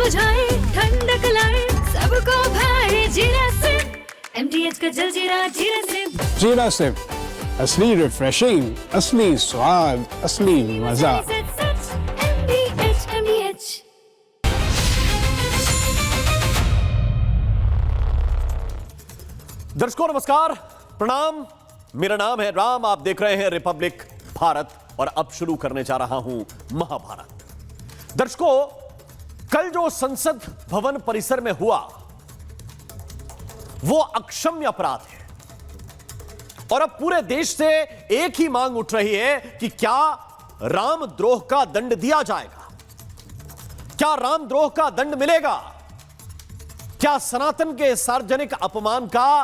बुझाए, ठंडक लाए, सबको भाए जीरा सिप। MTH का जलजीरा जीरा सिप। जीरा सिप, असली रिफ्रेशिंग, असली स्वाद, असली मजा। MTH। दर्शकों नमस्कार, प्रणाम। मेरा नाम है राम, आप देख रहे हैं रिपब्लिक भारत और अब शुरू करने जा रहा हूं महाभारत। दर्शकों, कल जो संसद भवन परिसर में हुआ वो अक्षम्य अपराध है और अब पूरे देश से एक ही मांग उठ रही है कि क्या रामद्रोह का दंड दिया जाएगा, क्या रामद्रोह का दंड मिलेगा, क्या सनातन के सार्वजनिक अपमान का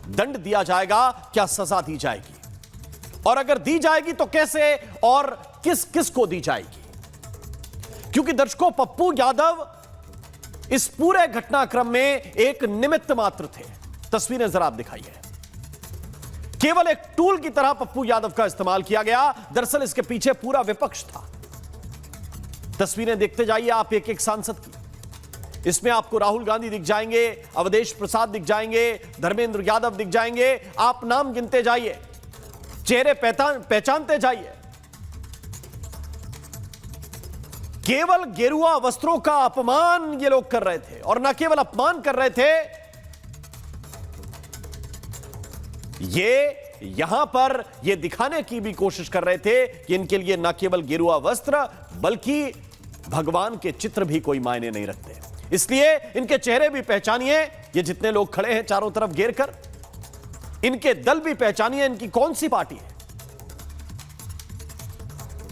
दंड दिया जाएगा, क्या सजा दी जाएगी और अगर दी जाएगी तो कैसे और किस किस को दी जाएगी। क्योंकि दर्शकों, पप्पू यादव इस पूरे घटनाक्रम में एक निमित्त मात्र थे। तस्वीरें जरा आप दिखाइए। केवल एक टूल की तरह पप्पू यादव का इस्तेमाल किया गया, दरअसल इसके पीछे पूरा विपक्ष था। तस्वीरें देखते जाइए आप एक एक सांसद की। इसमें आपको राहुल गांधी दिख जाएंगे, अवधेश प्रसाद दिख जाएंगे, धर्मेंद्र यादव दिख जाएंगे। आप नाम गिनते जाइए, चेहरे पहचानते जाइए। केवल गेरुआ वस्त्रों का अपमान ये लोग कर रहे थे और न केवल अपमान कर रहे थे, ये यहां पर ये दिखाने की भी कोशिश कर रहे थे कि इनके लिए न केवल गेरुआ वस्त्र बल्कि भगवान के चित्र भी कोई मायने नहीं रखते। इसलिए इनके चेहरे भी पहचानिए, ये जितने लोग खड़े हैं चारों तरफ घेर कर, इनके दल भी पहचानिए, इनकी कौन सी पार्टी है।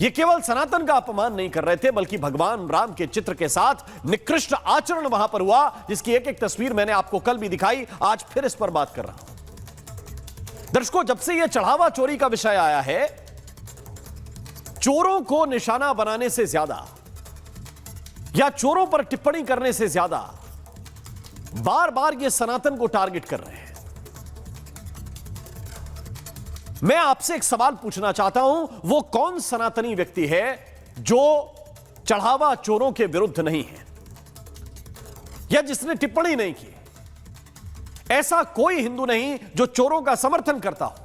ये केवल सनातन का अपमान नहीं कर रहे थे बल्कि भगवान राम के चित्र के साथ निकृष्ट आचरण वहां पर हुआ, जिसकी एक एक तस्वीर मैंने आपको कल भी दिखाई, आज फिर इस पर बात कर रहा हूं। दर्शकों, जब से यह चढ़ावा चोरी का विषय आया है, चोरों को निशाना बनाने से ज्यादा या चोरों पर टिप्पणी करने से ज्यादा बार बार यह सनातन को टारगेट कर रहे हैं। मैं आपसे एक सवाल पूछना चाहता हूं, वो कौन सनातनी व्यक्ति है जो चढ़ावा चोरों के विरुद्ध नहीं है या जिसने टिप्पणी नहीं की? ऐसा कोई हिंदू नहीं जो चोरों का समर्थन करता हो,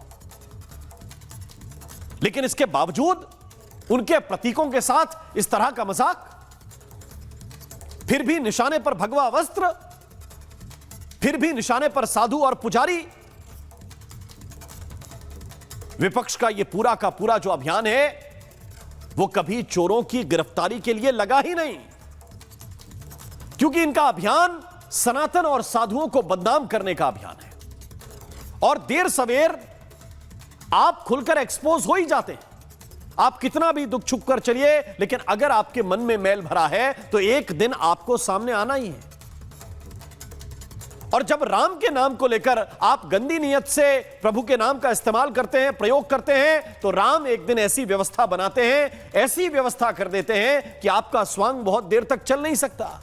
लेकिन इसके बावजूद उनके प्रतीकों के साथ इस तरह का मजाक, फिर भी निशाने पर भगवा वस्त्र, फिर भी निशाने पर साधु और पुजारी। विपक्ष का यह पूरा का पूरा जो अभियान है वो कभी चोरों की गिरफ्तारी के लिए लगा ही नहीं, क्योंकि इनका अभियान सनातन और साधुओं को बदनाम करने का अभियान है। और देर सवेर आप खुलकर एक्सपोज हो ही जाते हैं। आप कितना भी दुख छुप कर चलिए, लेकिन अगर आपके मन में मैल भरा है तो एक दिन आपको सामने आना ही है। और जब राम के नाम को लेकर आप गंदी नीयत से प्रभु के नाम का इस्तेमाल करते हैं, प्रयोग करते हैं, तो राम एक दिन ऐसी व्यवस्था बनाते हैं, ऐसी व्यवस्था कर देते हैं कि आपका स्वांग बहुत देर तक चल नहीं सकता।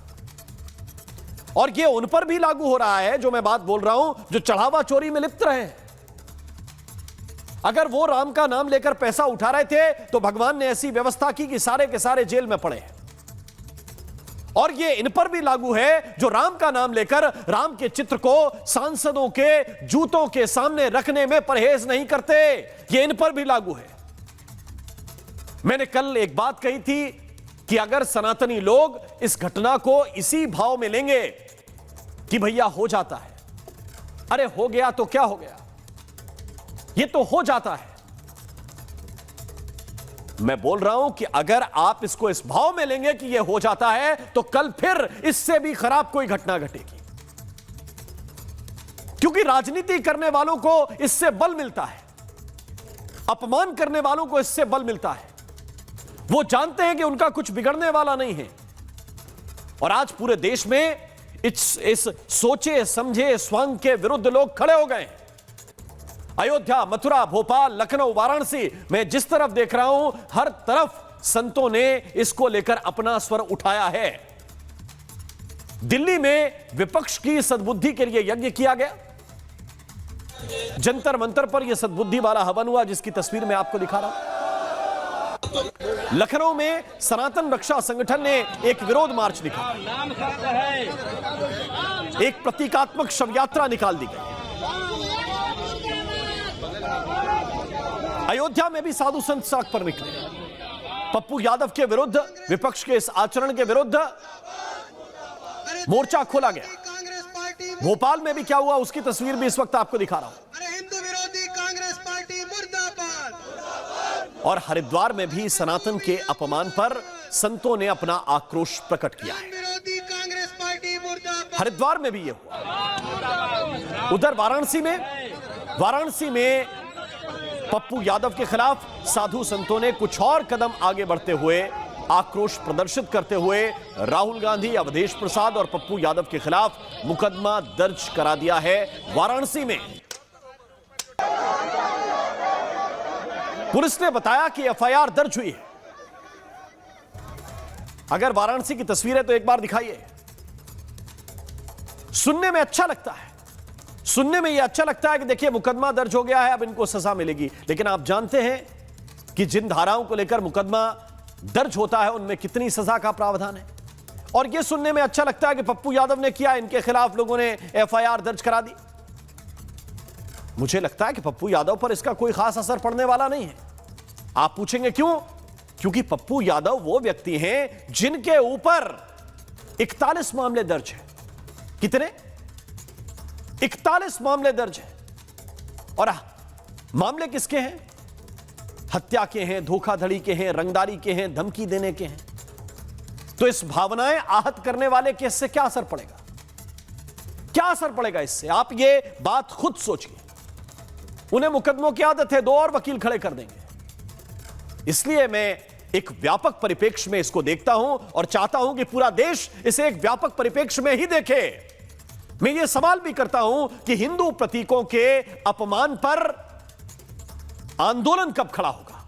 और यह उन पर भी लागू हो रहा है जो मैं बात बोल रहा हूं, जो चढ़ावा चोरी में लिप्त रहे। अगर वो राम का नाम लेकर पैसा उठा रहे थे तो भगवान ने ऐसी व्यवस्था की कि सारे के सारे जेल में पड़े। और ये इन पर भी लागू है जो राम का नाम लेकर राम के चित्र को सांसदों के जूतों के सामने रखने में परहेज नहीं करते। ये इन पर भी लागू है। मैंने कल एक बात कही थी कि अगर सनातनी लोग इस घटना को इसी भाव में लेंगे कि भैया हो जाता है, अरे हो गया तो क्या हो गया, ये तो हो जाता है। मैं बोल रहा हूं कि अगर आप इसको इस भाव में लेंगे कि यह हो जाता है तो कल फिर इससे भी खराब कोई घटना घटेगी, क्योंकि राजनीति करने वालों को इससे बल मिलता है, अपमान करने वालों को इससे बल मिलता है। वो जानते हैं कि उनका कुछ बिगड़ने वाला नहीं है। और आज पूरे देश में इस सोचे समझे स्वांग के विरुद्ध लोग खड़े हो गए। अयोध्या, मथुरा, भोपाल, लखनऊ, वाराणसी, मैं जिस तरफ देख रहा हूं हर तरफ संतों ने इसको लेकर अपना स्वर उठाया है। दिल्ली में विपक्ष की सद्बुद्धि के लिए यज्ञ किया गया। जंतर मंतर पर यह सद्बुद्धि वाला हवन हुआ जिसकी तस्वीर मैं आपको दिखा रहा हूं। लखनऊ में सनातन रक्षा संगठन ने एक विरोध मार्च निकाला, एक प्रतीकात्मक शव यात्रा निकाल दी गई। अयोध्या में भी साधु संत सड़क पर निकले। पप्पू यादव के विरुद्ध, विपक्ष के इस आचरण के विरुद्ध मोर्चा खोला गया। भोपाल में भी क्या हुआ उसकी तस्वीर भी इस वक्त आपको दिखा रहा हूं। अरे हिंदू विरोधी कांग्रेस पार्टी मुर्दाबाद। और हरिद्वार में भी सनातन के अपमान पर संतों ने अपना आक्रोश प्रकट किया है। विरोधी कांग्रेस पार्टी मुर्दाबाद। हरिद्वार में भी यह हुआ। उधर वाराणसी में पप्पू यादव के खिलाफ साधु संतों ने कुछ और कदम आगे बढ़ते हुए, आक्रोश प्रदर्शित करते हुए राहुल गांधी, अवधेश प्रसाद और पप्पू यादव के खिलाफ मुकदमा दर्ज करा दिया है वाराणसी में। पुलिस ने बताया कि एफआईआर दर्ज हुई है। अगर वाराणसी की तस्वीर है तो एक बार दिखाइए। सुनने में अच्छा लगता है, सुनने में यह अच्छा लगता है कि देखिए मुकदमा दर्ज हो गया है, अब इनको सजा मिलेगी। लेकिन आप जानते हैं कि जिन धाराओं को लेकर मुकदमा दर्ज होता है उनमें कितनी सजा का प्रावधान है। और यह सुनने में अच्छा लगता है कि पप्पू यादव ने किया, इनके खिलाफ लोगों ने एफआईआर दर्ज करा दी। मुझे लगता है कि पप्पू यादव पर इसका कोई खास असर पड़ने वाला नहीं है। आप पूछेंगे क्यों? क्योंकि पप्पू यादव वो व्यक्ति हैं जिनके ऊपर 41 मामले दर्ज हैं। कितने? 41 मामले दर्ज हैं। और मामले किसके हैं? हत्या के हैं, धोखाधड़ी के हैं, रंगदारी के हैं, धमकी देने के हैं। तो इस भावनाएं आहत करने वाले केस से क्या असर पड़ेगा? क्या असर पड़ेगा इससे? आप ये बात खुद सोचिए। उन्हें मुकदमों की आदत है, 2 और वकील खड़े कर देंगे। इसलिए मैं एक व्यापक परिप्रेक्ष्य में इसको देखता हूं और चाहता हूं कि पूरा देश इसे एक व्यापक परिप्रेक्ष्य में ही देखे। मैं ये सवाल भी करता हूं कि हिंदू प्रतीकों के अपमान पर आंदोलन कब खड़ा होगा?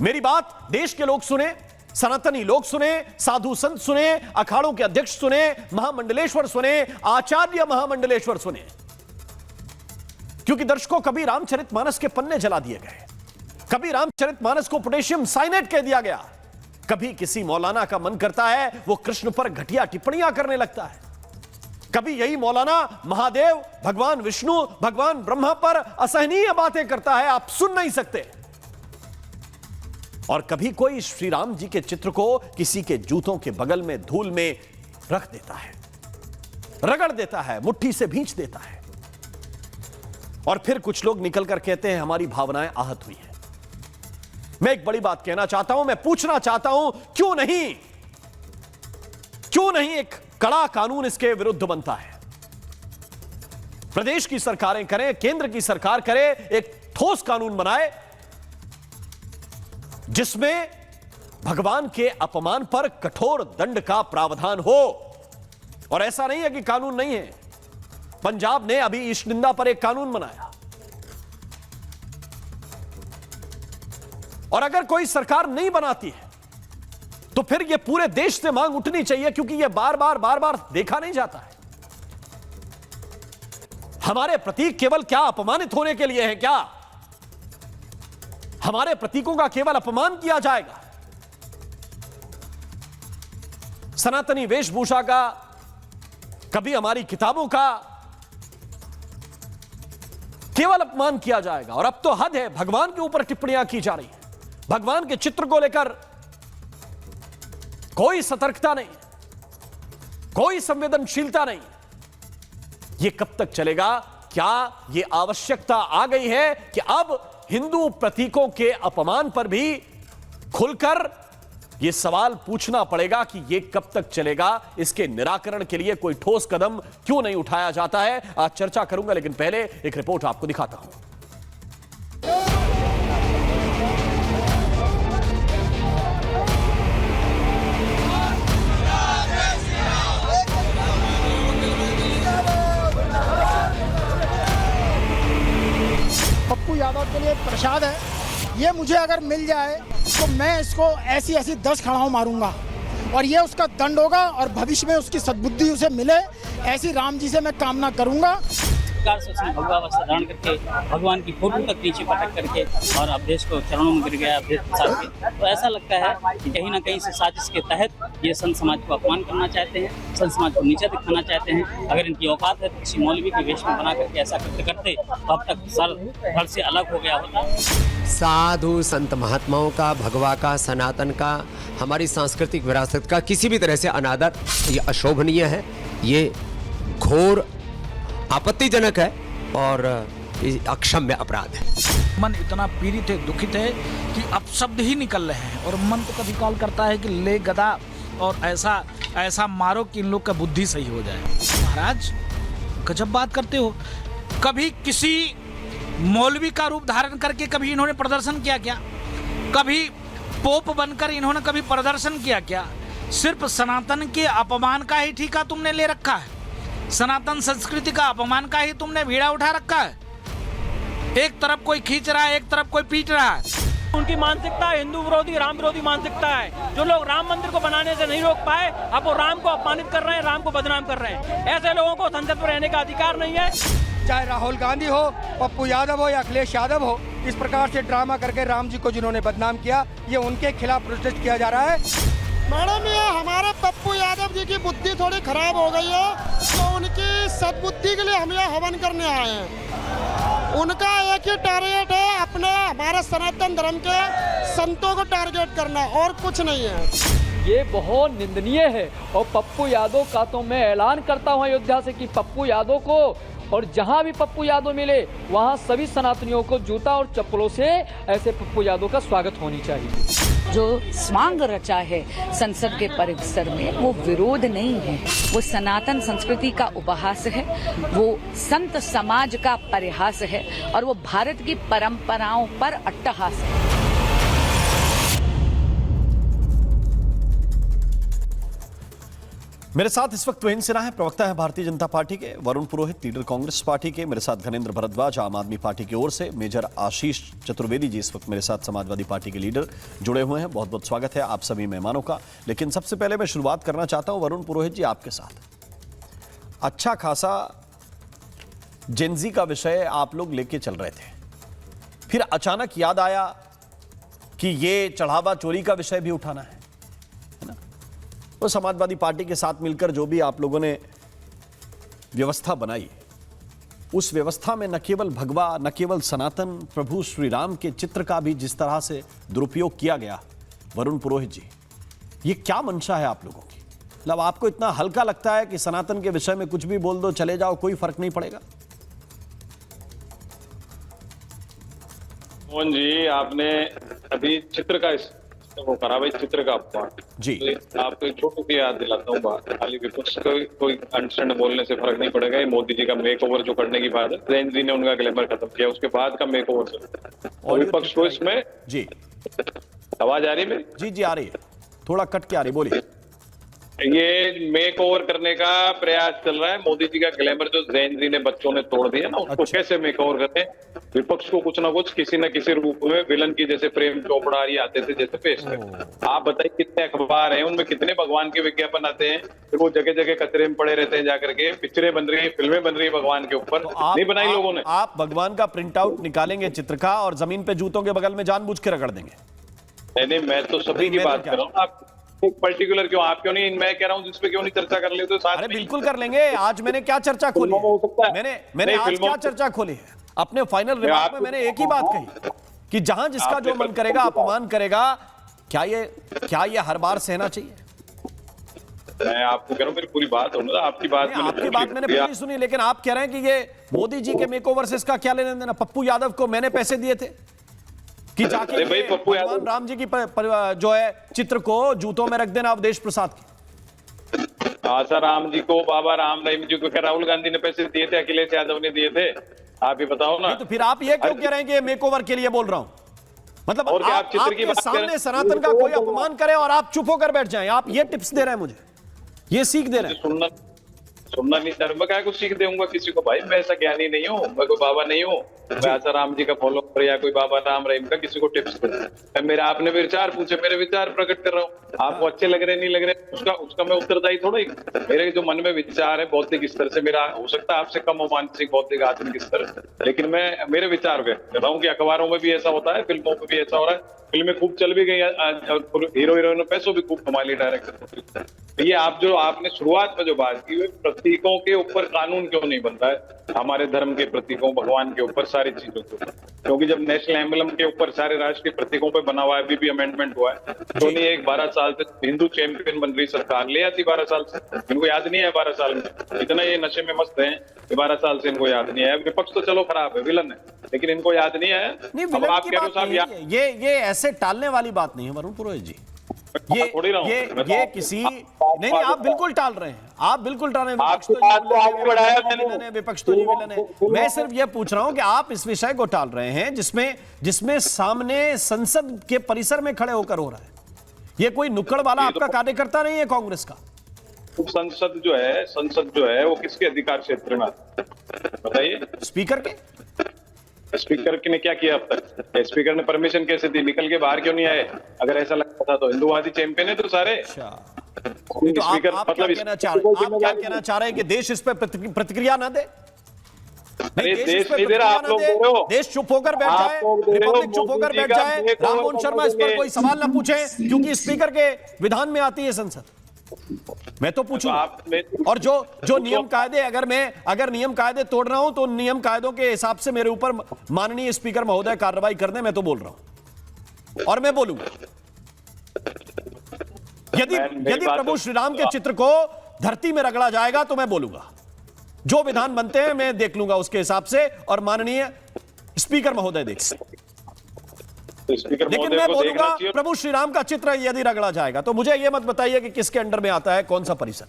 मेरी बात देश के लोग सुने, सनातनी लोग सुने, साधु संत सुने, अखाड़ों के अध्यक्ष सुने, महामंडलेश्वर सुने, आचार्य महामंडलेश्वर सुने। क्योंकि दर्शकों, कभी रामचरितमानस के पन्ने जला दिए गए, कभी रामचरितमानस को पोटेशियम साइनेट कह दिया गया, कभी किसी मौलाना का मन करता है वो कृष्ण पर घटिया टिप्पणियां करने लगता है, कभी यही मौलाना महादेव, भगवान विष्णु, भगवान ब्रह्मा पर असहनीय बातें करता है, आप सुन नहीं सकते। और कभी कोई श्री राम जी के चित्र को किसी के जूतों के बगल में धूल में रख देता है, रगड़ देता है, मुट्ठी से भींच देता है। और फिर कुछ लोग निकलकर कहते हैं हमारी भावनाएं आहत हुई हैं। मैं एक बड़ी बात कहना चाहता हूं, मैं पूछना चाहता हूं, क्यों नहीं एक कड़ा कानून इसके विरुद्ध बनता है? प्रदेश की सरकारें करें, केंद्र की सरकार करे, एक ठोस कानून बनाए जिसमें भगवान के अपमान पर कठोर दंड का प्रावधान हो। और ऐसा नहीं है कि कानून नहीं है। पंजाब ने अभी ईश निंदा पर एक कानून बनाया। और अगर कोई सरकार नहीं बनाती है तो फिर यह पूरे देश से मांग उठनी चाहिए, क्योंकि यह बार बार देखा नहीं जाता है। हमारे प्रतीक केवल क्या अपमानित होने के लिए है क्या? हमारे प्रतीकों का केवल अपमान किया जाएगा? सनातनी वेशभूषा का, कभी हमारी किताबों का केवल अपमान किया जाएगा। और अब तो हद है, भगवान के ऊपर टिप्पणियां की जा रही हैं। भगवान के चित्र को लेकर कोई सतर्कता नहीं, कोई संवेदनशीलता नहीं। यह कब तक चलेगा? क्या यह आवश्यकता आ गई है कि अब हिंदू प्रतीकों के अपमान पर भी खुलकर यह सवाल पूछना पड़ेगा कि यह कब तक चलेगा? इसके निराकरण के लिए कोई ठोस कदम क्यों नहीं उठाया जाता है? आज चर्चा करूंगा, लेकिन पहले एक रिपोर्ट आपको दिखाता हूं। पप्पू यादव के लिए एक प्रसाद है, ये मुझे अगर मिल जाए तो मैं इसको ऐसी 10 खड़ाऊ मारूंगा और ये उसका दंड होगा और भविष्य में उसकी सद्बुद्धि उसे मिले, ऐसी राम जी से मैं कामना करूंगा। प्रकार से उसने भगवा वस्त्र धारण करके भगवान की फोटो तक नीचे पटक करके और अवधेश को चरणों में गिर गया अवधेश प्रसाद के। तो ऐसा लगता है कि कहीं ना कहीं से साजिश के तहत ये संत समाज को अपमान करना चाहते हैं, संत समाज को नीचा दिखाना चाहते हैं। अगर इनकी औकात है तो किसी मौलवी के वेश में बना करके ऐसा करते तो अब तक सर धड़ से अलग हो गया होता। साधु संत महात्माओं का, भगवा का, सनातन का, हमारी सांस्कृतिक विरासत का किसी भी तरह से अनादर ये अशोभनीय है, ये घोर आपत्तिजनक है और ये अक्षम्य अपराध है। मन इतना पीड़ित है, दुखित है कि अब शब्द ही निकल रहे हैं और मन तो कभी कॉल करता है कि ले गदा और ऐसा मारो कि इन लोग का बुद्धि सही हो जाए। महाराज गजब बात करते हो। कभी किसी मौलवी का रूप धारण करके कभी इन्होंने प्रदर्शन किया क्या? कभी पोप बनकर इन्होंने कभी प्रदर्शन किया क्या? सिर्फ सनातन के अपमान का ही ठेका तुमने ले रखा है, सनातन संस्कृति का अपमान का ही तुमने भीड़ा उठा रखा है। एक तरफ कोई खींच रहा है, एक तरफ कोई पीट रहा है। उनकी मानसिकता हिंदू विरोधी, राम विरोधी मानसिकता है। जो लोग राम मंदिर को बनाने से नहीं रोक पाए, अब वो राम को अपमानित कर रहे हैं, राम को बदनाम कर रहे हैं। ऐसे लोगों को संसद में रहने का अधिकार नहीं है। चाहे राहुल गांधी हो, पप्पू यादव हो या अखिलेश यादव हो, इस प्रकार से ड्रामा करके राम जी को जिन्होंने बदनाम किया, ये उनके खिलाफ प्रोटेस्ट किया जा रहा है। मैडम, ये हमारे पप्पू यादव जी की बुद्धि थोड़ी खराब हो गई है, तो उनकी सद्बुद्धि के लिए हम यहाँ हवन करने आए हैं। उनका एक ही टारगेट है, अपने हमारे सनातन धर्म के संतों को टारगेट करना, और कुछ नहीं है। ये बहुत निंदनीय है और पप्पू यादव का तो मैं ऐलान करता हूँ अयोध्या से कि पप्पू यादव को, और जहाँ भी पप्पू यादव मिले वहाँ सभी सनातनियों को जूता और चप्पलों से ऐसे पप्पू यादव का स्वागत होनी चाहिए। जो स्वांग रचा है संसद के परिसर में, वो विरोध नहीं है, वो सनातन संस्कृति का उपहास है, वो संत समाज का परिहास है और वो भारत की परंपराओं पर अट्टहास है। मेरे साथ इस वक्त तुहिन सिन्हा है, प्रवक्ता है भारतीय जनता पार्टी के, वरुण पुरोहित लीडर कांग्रेस पार्टी के, मेरे साथ घनेंद्र भरद्वाज आम आदमी पार्टी की ओर से, मेजर आशीष चतुर्वेदी जी इस वक्त मेरे साथ समाजवादी पार्टी के लीडर जुड़े हुए हैं। बहुत बहुत स्वागत है आप सभी मेहमानों का। लेकिन सबसे पहले मैं शुरुआत करना चाहता हूं वरुण पुरोहित जी आपके साथ। अच्छा खासा जेनजी का विषय आप लोग लेके चल रहे थे, फिर अचानक याद आया कि ये चढ़ावा चोरी का विषय भी उठाना है ना? तो समाजवादी पार्टी के साथ मिलकर जो भी आप लोगों ने व्यवस्था बनाई, उस व्यवस्था में न केवल भगवा, न केवल सनातन, प्रभु श्री राम के चित्र का भी जिस तरह से दुरुपयोग किया गया, वरुण पुरोहित जी, ये क्या मंशा है आप लोगों की? मतलब आपको इतना हल्का लगता है कि सनातन के विषय में कुछ भी बोल दो, चले जाओ, कोई फर्क नहीं पड़ेगा? मोहन जी, आपने अभी चित्र का वो करा भाई, चित्र का अपमान जी। तो आपको एक छोटी सी याद दिलाता हूँ बात, खाली विपक्ष को कोई अंडरस्टैंड बोलने से फर्क नहीं पड़ेगा। ये मोदी जी का मेक ओवर जो करने की बात है, जैन जी ने उनका ग्लैमर खत्म किया, उसके बाद का मेक ओवर और विपक्ष को इसमें जी। आवाज आ रही है? जी जी आ रही है, थोड़ा कट के आ रही, बोलिए। ये मेक ओवर करने का प्रयास चल रहा है। मोदी जी का ग्लैमर जो जैन जी ने बच्चों ने तोड़ दिया ना, उसको कैसे मेक ओवर करते हैं, विपक्ष को कुछ ना कुछ किसी न किसी रूप में विलन की, जैसे प्रेम चोपड़ा ये आते थे, जैसे पेश करते। आप बताइए कितने अखबार हैं, उनमें कितने भगवान के विज्ञापन आते हैं, फिर वो जगह जगह कचरे में पड़े रहते हैं, जाकर के पिक्चरें बन रही है, फिल्में बन रही है भगवान के ऊपर, नहीं बनाई लोगों ने। आप भगवान का प्रिंट आउट निकालेंगे चित्र का और जमीन पे जूतों के बगल में जानबूझ के रगड़ देंगे? नहीं, मैं तो सभी की बात कर रहा हूँ, आप पर्टिकुलर क्यों, आप क्यों नहीं, मैं कह रहा हूँ जिस पे क्यों नहीं चर्चा कर लेते साथ? अरे बिल्कुल कर लेंगे। आज मैंने क्या चर्चा खोली है? मैंने आज क्या चर्चा खोली है? अपने फाइनल रिमार्क में मैंने एक ही बात कही कि जहां जिसका जो मन करेगा अपमान करेगा। क्या ये हर बार सहना चाहिए? मैं आपको कह रहा हूँ, मेरी पूरी बात हो ना, आपकी बात मैंने पूरी सुनी, लेकिन आप कह रहे हैं कि ये मोदी जी के मेकओवर से इसका क्या लेना देना? पप्पू यादव को मैंने पैसे दिए थे कि जाके भाई पप्पू यादव राम जी की जो है चित्र को जूतों में रख देना अवधेश प्रसाद की। आशा राम जी को, बाबा राम रहीम जी को, क्या राहुल गांधी ने पैसे दिए थे, अखिलेश यादव ने दिए थे? आप ही बताओ ना। तो फिर आप ये क्यों कह रहे हैं कि मेकओवर के लिए बोल रहा हूं? मतलब और आप चित्र की बात सामने सनातन का कोई अपमान करे और आप चुप होकर बैठ जाएं, आप ये टिप्स दे रहे हैं मुझे, ये सीख दे रहे हैं? सुनना नहीं चाह रहा, मैं क्या कुछ सीख दूंगा किसी को? भाई मैं ऐसा ज्ञानी नहीं हूँ, मैं कोई बाबा नहीं हूँ। मैं आसाराम जी का फॉलो कर या कोई बाबा राम रहीम का किसी को टिप्स कर, मेरा आपने विचार पूछे, मेरे विचार प्रकट कर रहा हूँ। आपको अच्छे लग रहे नहीं लग रहे उसका मैं उत्तरदायी थोड़ा ही। मेरे जो मन में विचार है बौद्धिक स्तर से, मेरा हो सकता है आपसे कम हो मानसिक बौद्धिक आत्मिक स्तर, लेकिन मैं मेरे विचार व्यक्त कर रहा हूँ कि अखबारों में भी ऐसा होता है, फिल्मों में भी ऐसा हो रहा है। फिल्में खूब चल भी गई, हीरो हीरोइन पैसों भी खूब कमा ली डायरेक्टर। ये आपने शुरुआत में जो बात की, प्रतीकों के ऊपर कानून क्यों नहीं बनता है? हमारे धर्म के प्रतीकों, भगवान के ऊपर, सारी चीजों के ऊपर, क्योंकि जब नेशनल एम्बलम के ऊपर सारे राष्ट्र के प्रतीकों पे बना हुआ है, अभी भी अमेंडमेंट हुआ है, तो नहीं एक 12 साल से हिंदू चैंपियन बन रही सरकार, ले आती 12 साल से, इनको याद नहीं है 12 साल में, इतना ये नशे में मस्त है कि 12 साल से इनको याद नहीं है। विपक्ष तो चलो खराब है, विलन है, लेकिन इनको याद नहीं है। नहीं, अब विलन आप की कह रहे बात हो साहब, नहीं है, ये ऐसे टालने वाली बात नहीं है वरुण पुरोहित जी। ये किसी नहीं, आप बिल्कुल टाल रहे हैं, आप बिल्कुल टाल रहे हैं। आपकी बात को आगे बढ़ाया मैंने, विपक्ष तो विलन है। मैं सिर्फ ये पूछ रहा हूं कि आप इस विषय को टाल रहे हैं जिसमें सामने संसद के परिसर में खड़े होकर हो रहा है। ये कोई नुक्कड़ वाला आपका कार्यकर्ता नहीं है कांग्रेस का। संसद जो है वो किसके अधिकार क्षेत्र में बताइए? स्पीकर के। स्पीकर ने क्या किया अब तक? स्पीकर ने परमिशन कैसे दी? निकल के बाहर क्यों नहीं आए? अगर ऐसा लगता था तो हिंदुवादी चैंपियन है तो सारे। तो आप क्या कहना चाह रहे हैं कि देश इस पर प्रतिक्रिया ना दे? नहीं, देश नहीं दे रहा, आप लोग दे रहे हो। देश चुप होकर बैठ जाए, रिपब्लिक चुप होकर बैठ जाए, राममोहन शर्मा इस पर कोई सवाल ना पूछे क्योंकि स्पीकर के विधान में आती है संसद। मैं तो पूछूंगा। और जो नियम कायदे, अगर नियम कायदे तोड़ रहा हूं तो नियम कायदों के हिसाब से मेरे ऊपर माननीय स्पीकर महोदय कार्रवाई कर दें, मैं तो बोल रहा हूं और मैं बोलूंगा। यदि प्रभु श्री राम के चित्र को धरती में रगड़ा जाएगा तो मैं बोलूंगा। जो विधान बनते हैं मैं देख लूंगा उसके हिसाब से, और माननीय स्पीकर महोदय देख। लेकिन मैं बोलूंगा प्रभु श्री राम का चित्र यदि रगड़ा जाएगा तो मुझे यह मत बताइए कि किसके अंडर में आता है, कौन सा परिसर।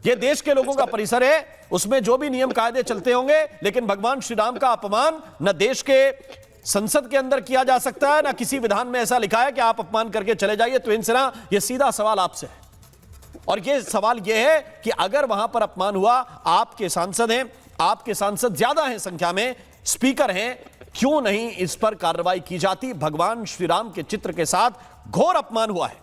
यह देश के लोगों का परिसर है, उसमें जो भी नियम कायदे चलते होंगे, लेकिन भगवान श्री राम का अपमान न देश के संसद के अंदर किया जा सकता है, ना किसी विधान में ऐसा लिखा है कि आप अपमान करके चले जाइए। तो इनसे यह सीधा सवाल आपसे है, और यह सवाल यह है कि अगर वहां पर अपमान हुआ, आपके सांसद हैं, आपके सांसद ज्यादा हैं संख्या में, स्पीकर हैं, क्यों नहीं इस पर कार्रवाई की जाती? भगवान श्री राम के चित्र के साथ घोर अपमान हुआ है।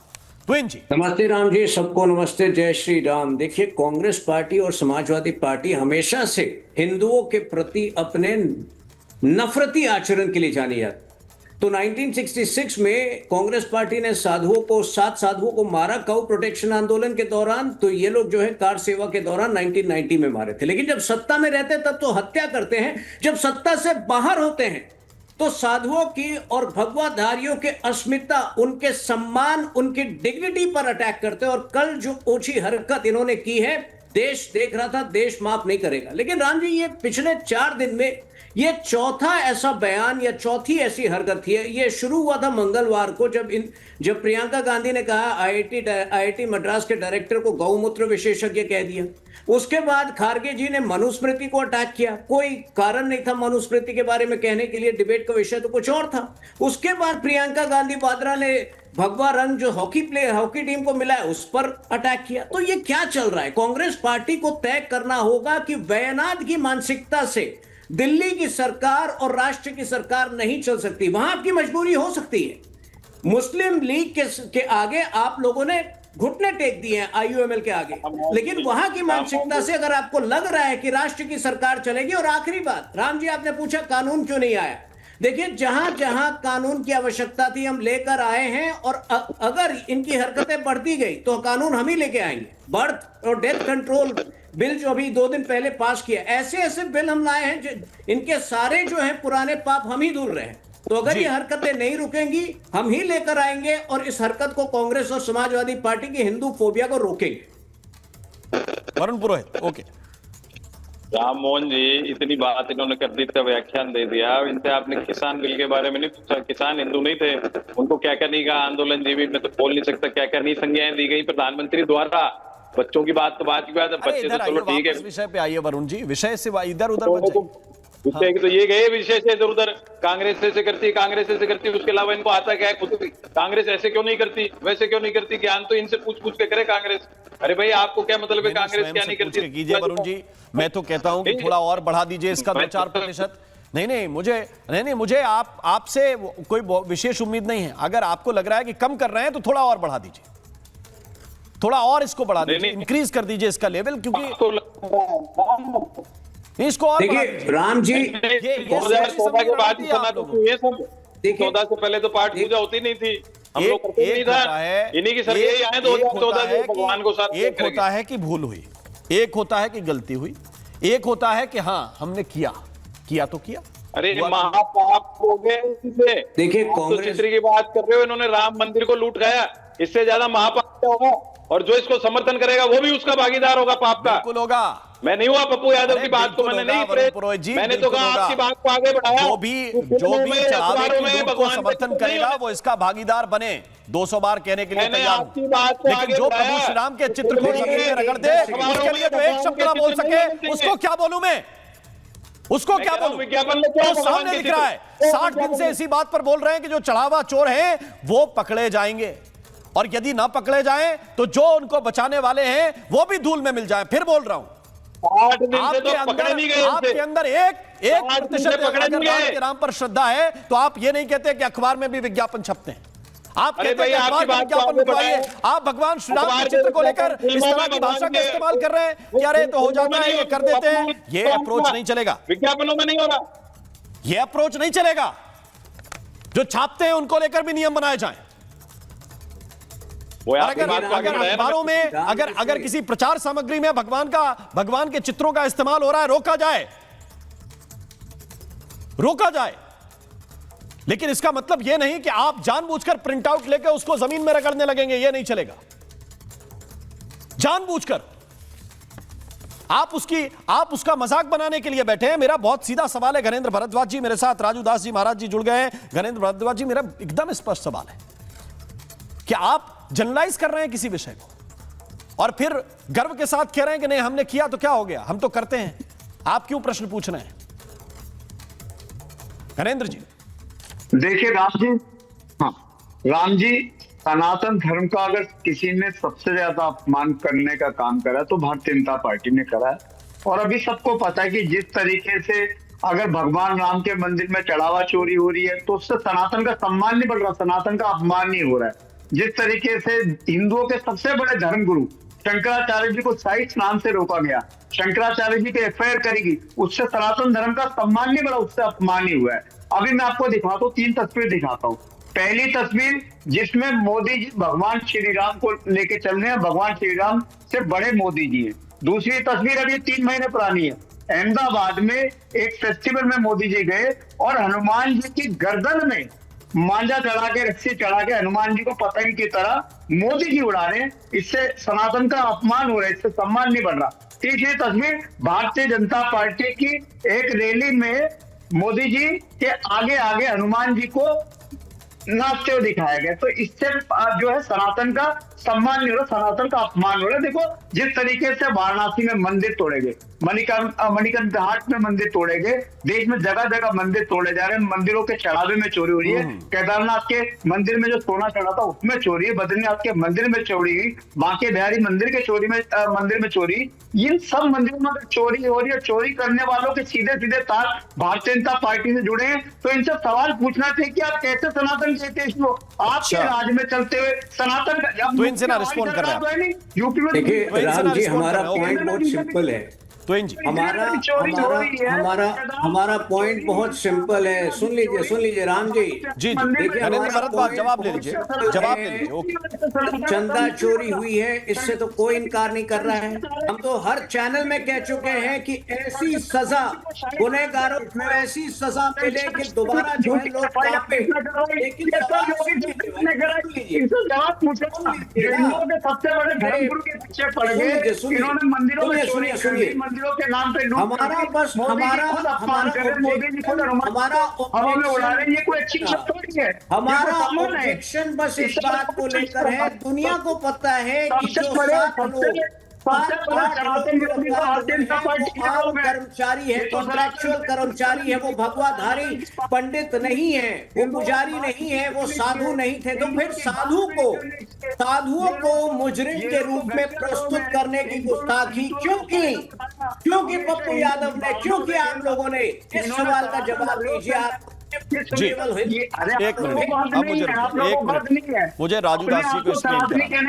ट्विन जी नमस्ते। राम जी सबको नमस्ते, जय श्री राम। देखिए, कांग्रेस पार्टी और समाजवादी पार्टी हमेशा से हिंदुओं के प्रति अपने नफरती आचरण के लिए जानी जाती। तो 1966 में कांग्रेस पार्टी ने 7 साधुओं को मारा काऊ प्रोटेक्शन आंदोलन के दौरान। तो ये लोग जो है कार सेवा के दौरान 1990 में मारे थे। लेकिन जब सत्ता में रहते तब तो हत्या करते हैं, जब सत्ता से बाहर होते हैं तो साधुओं की और भगवाधारियों के अस्मिता, उनके सम्मान, उनकी डिग्निटी पर अटैक करते हैं। और कल जो ओछी हरकत इन्होंने की है, देश देख रहा था, देश माफ नहीं करेगा। लेकिन राम जी, ये पिछले 4 दिन में ये चौथा ऐसा बयान या चौथी ऐसी हरकत थी। ये शुरू हुआ था मंगलवार को, जब प्रियंका गांधी ने कहा आईआईटी मद्रास के डायरेक्टर को गौमूत्र विशेषज्ञ कह दिया। उसके बाद खारगे जी ने मनुस्मृति को अटैक किया। कोई कारण नहीं था मनुस्मृति के बारे में कहने के लिए, डिबेट का विषय तो कुछ और था। उसके बाद प्रियंका गांधी वाड्रा ने भगवा रंग जो हॉकी टीम को मिला है उस पर अटैक किया। तो ये क्या चल रहा है? कांग्रेस पार्टी को तय करना होगा कि वयनाद की मानसिकता से दिल्ली की सरकार और राष्ट्र की सरकार नहीं चल सकती। वहां आपकी मजबूरी हो सकती है। मुस्लिम लीग के आगे आप लोगों ने घुटने टेक दिए हैं, आईयूएमएल के आगे। लेकिन वहां की मानसिकता से अगर आपको लग रहा है कि राष्ट्र की सरकार चलेगी। और आखिरी बात, राम जी आपने पूछा कानून क्यों नहीं आया। देखिए, जहां जहां कानून की आवश्यकता थी हम लेकर आए हैं, और अगर इनकी हरकतें बढ़ती गई तो कानून हम ही लेके आएंगे। बर्थ और डेथ कंट्रोल बिल जो अभी 2 दिन पहले पास किया, ऐसे बिल हम लाए हैं इनके सारे जो हैं पुराने पाप हम ही धुल रहे हैं। तो अगर ये हरकतें नहीं रुकेंगी, हम ही लेकर आएंगे और इस हरकत को कांग्रेस और समाजवादी पार्टी की हिंदू फोबिया को रोकेंगे। वरुण पुरोहित, ओके। राम मोहन जी, इतनी बात इन्होंने कर दी, तो व्याख्यान दे दिया। इनसे आपने किसान बिल के बारे में नहीं पूछा। किसान हिंदू नहीं थे, उनको क्या क्या नहीं कहा। आंदोलन जीवी में तो बोल नहीं सकता, क्या क्या नहीं संज्ञाएं दी गई प्रधानमंत्री द्वारा। बच्चों की बात तो बात की बात है, बच्चे तो चलो ठीक है। विषय पे आइए वरुण जी, विषय से इधर उधर विषय तो ये गए विषय से इधर उधर। कांग्रेस ऐसे करती है, कांग्रेस ऐसे करती है, उसके अलावा इनको आता क्या है खुद? कांग्रेस ऐसे क्यों नहीं करती, वैसे क्यों नहीं करती? ज्ञान तो इनसे पूछ के करे कांग्रेस। अरे भाई, आपको क्या मतलब है कांग्रेस क्या नहीं करती? कीजिए वरुण जी, मैं तो कहता हूं कि थोड़ा और बढ़ा दीजिए इसका 2-4%। नहीं मुझे आपसे कोई विशेष उम्मीद नहीं है। अगर आपको लग रहा है कि कम कर रहे हैं तो थोड़ा और बढ़ा दीजिए, थोड़ा और इसको बढ़ा दीजिए, इंक्रीज कर दीजिए इसका लेवल, क्योंकि इसको और देखिए राम जी, 2014 के बाद ये सब 14 से पहले तो पाठ पूजा होती नहीं थी, हम लोग करते नहीं था, इन्हीं की सरकार ही आए 2014 में भगवान को साथ। एक होता है कि भूल हुई, एक होता है कि गलती हुई, एक होता है कि हाँ हमने किया तो किया। अरे महापाप हो गए इससे। देखिए कांग्रेस चित्र की बात कर रहे हो, इन्होंने राम मंदिर को लूट गया, इससे ज्यादा महापाप क्या होगा? और जो इसको समर्थन करेगा वो भी उसका भागीदार होगा पाप का। बिल्कुल होगा। मैं नहीं हुआ पप्पू यादव की बात को मैंने नहीं, मैंने तो कहा आपकी बात को आगे बढ़ाया। जो भी चढ़ावे की लूट को समर्थन करेगा वो इसका भागीदार बने, 200 बार कहने के लिए तैयार हूं। लेकिन जो प्रभु श्री राम के चित्र को जमीन में रगड़ दे, उसके लिए तो एक शब्द ना बोल सके, उसको क्या बोलूं मैं, उसको क्या बोलूं? विज्ञापन तो सामने दिख रहा है, 60 दिन से इसी बात पर बोल रहे हैं कि जो चढ़ावा चोर हैं वो पकड़े जाएंगे, और यदि ना पकड़े जाएं तो जो उनको बचाने वाले हैं वो भी धूल में मिल जाएं। फिर बोल रहा हूं, आपके अंदर एक प्रतिशत अगर राम के नाम पर श्रद्धा है तो आप ये नहीं कहते कि अखबार में भी विज्ञापन छपते हैं। आप कहते हैं अखबार में विज्ञापन लिखवाइए। आप भगवान श्री राम के चित्र को लेकर इस तरह की भाषा का इस्तेमाल कर रहे हैं कि अरे तो हो जाता है, ये कर देते हैं। ये अप्रोच नहीं चलेगा, विज्ञापनों में नहीं हो रहा, ये अप्रोच नहीं चलेगा। जो छापते हैं उनको लेकर भी नियम बनाए जाएं। अगर अखबारों में अगर किसी प्रचार सामग्री में भगवान के चित्रों का इस्तेमाल हो रहा है, रोका जाए। लेकिन इसका मतलब यह नहीं कि आप जानबूझकर प्रिंट आउट लेकर उसको जमीन में रगड़ने लगेंगे, यह नहीं चलेगा। जानबूझकर आप उसका मजाक बनाने के लिए बैठे हैं। मेरा बहुत सीधा सवाल है, घनेंद्र भारद्वाज जी मेरे साथ, राजू दास जी महाराज जी जुड़ गए हैं। घनेंद्र भारद्वाज जी, मेरा एकदम स्पष्ट सवाल है कि आप जनरलाइज कर रहे हैं किसी विषय को और फिर गर्व के साथ कह रहे हैं कि नहीं हमने किया तो क्या हो गया, हम तो करते हैं। आप क्यों प्रश्न पूछ रहे हैं घनेंद्र जी? देखिए राम जी, सनातन धर्म का अगर किसी ने सबसे ज्यादा अपमान करने का काम करा तो भारतीय जनता पार्टी ने करा है। और अभी सबको पता है कि जिस तरीके से अगर भगवान राम के मंदिर में चढ़ावा चोरी हो रही है तो उससे सनातन का सम्मान नहीं बढ़ रहा, सनातन का अपमान नहीं हो रहा है। जिस तरीके से हिंदुओं के सबसे बड़े धर्मगुरु शंकराचार्य जी को साई स्नान से रोका गया, शंकराचार्य जी पे एफआईआर करेगी, उससे सनातन धर्म का सम्मान नहीं बढ़ा, उससे अपमान ही हुआ है। अभी मैं आपको दिखाता हूँ, 3 तस्वीर दिखाता हूँ। पहली तस्वीर जिसमें मोदी जी भगवान श्री राम को लेके चल रहे हैं, भगवान श्री राम से बड़े मोदी जी हैं। दूसरी तस्वीर अभी 3 महीने पुरानी है, अहमदाबाद में एक फेस्टिवल में मोदी जी गए और हनुमान जी की गर्दन में मांझा चढ़ा के, रस्सी चढ़ा के हनुमान जी को पतंग की तरह मोदी जी उड़ा रहे हैं। इससे सनातन का अपमान हो रहा है, इससे सम्मान नहीं बढ़ रहा। तीसरी तस्वीर भारतीय जनता पार्टी की एक रैली में मोदी जी के आगे आगे हनुमान जी को नाचते हुए दिखाया गया। तो इससे जो है सनातन का सम्मान नहीं हो रहा, सनातन का अपमान हो रहा है। देखो जिस तरीके से वाराणसी में मंदिर तोड़े गए, मणिकर्ण घाट में मंदिर तोड़े गए, देश में जगह जगह मंदिर तोड़े जा रहे हैं, मंदिरों के चढ़ावे में चोरी हो रही है। केदारनाथ के मंदिर में जो सोना चढ़ा था उसमें चोरी है, बद्रीनाथ के मंदिर में चोरी हुई, बांके बिहारी मंदिर के मंदिर में चोरी, इन सब मंदिरों में चोरी हो रही है। चोरी करने वालों के सीधे सीधे तार भारतीय जनता पार्टी से जुड़े हैं। तो इनसे सवाल पूछना चाहिए कि आप कैसे सनातन कहते हैं इसको, आपके राज में चलते हुए सनातन का तो इनसे ना रिस्पॉन्ड कर रहे हैं। यूपी में देखिए राम जी, हमारा पॉइंट बहुत सिंपल है। हमारा पॉइंट बहुत सिंपल है। सुन लीजिए राम जी। देखिए जवाब ले लीजिए। चंदा चोरी हुई है, इससे तो कोई इनकार नहीं कर रहा है। हम तो हर चैनल में कह चुके हैं कि ऐसी सजा गुनहगारों को ऐसी सजा मिले कि दोबारा जो है लोग कांपे। लेकिन सबसे बड़े धर्मगुरु के पीछे पड़ गए, इन्होंने मंदिरों में चोरी कर दी, मंदिरों के नाम पे हमारा ऑब्जेक्शन बस इस बात को लेकर है, दुनिया को पता है कि जो कर्मचारी है, कॉन्ट्रैक्चुअल कर्मचारी है, वो भगवाधारी पंडित नहीं है, वो पुजारी नहीं है, वो साधु नहीं थे। तो फिर साधुओं को मुजरिम के रूप में प्रस्तुत करने की गुस्ताखी क्यों की? क्योंकि पप्पू यादव ने, क्योंकि आप लोगों ने इस सवाल का जवाब दीजिए। आप जी एक मिनट, मुझे राजू दास जी को एक्सप्लेन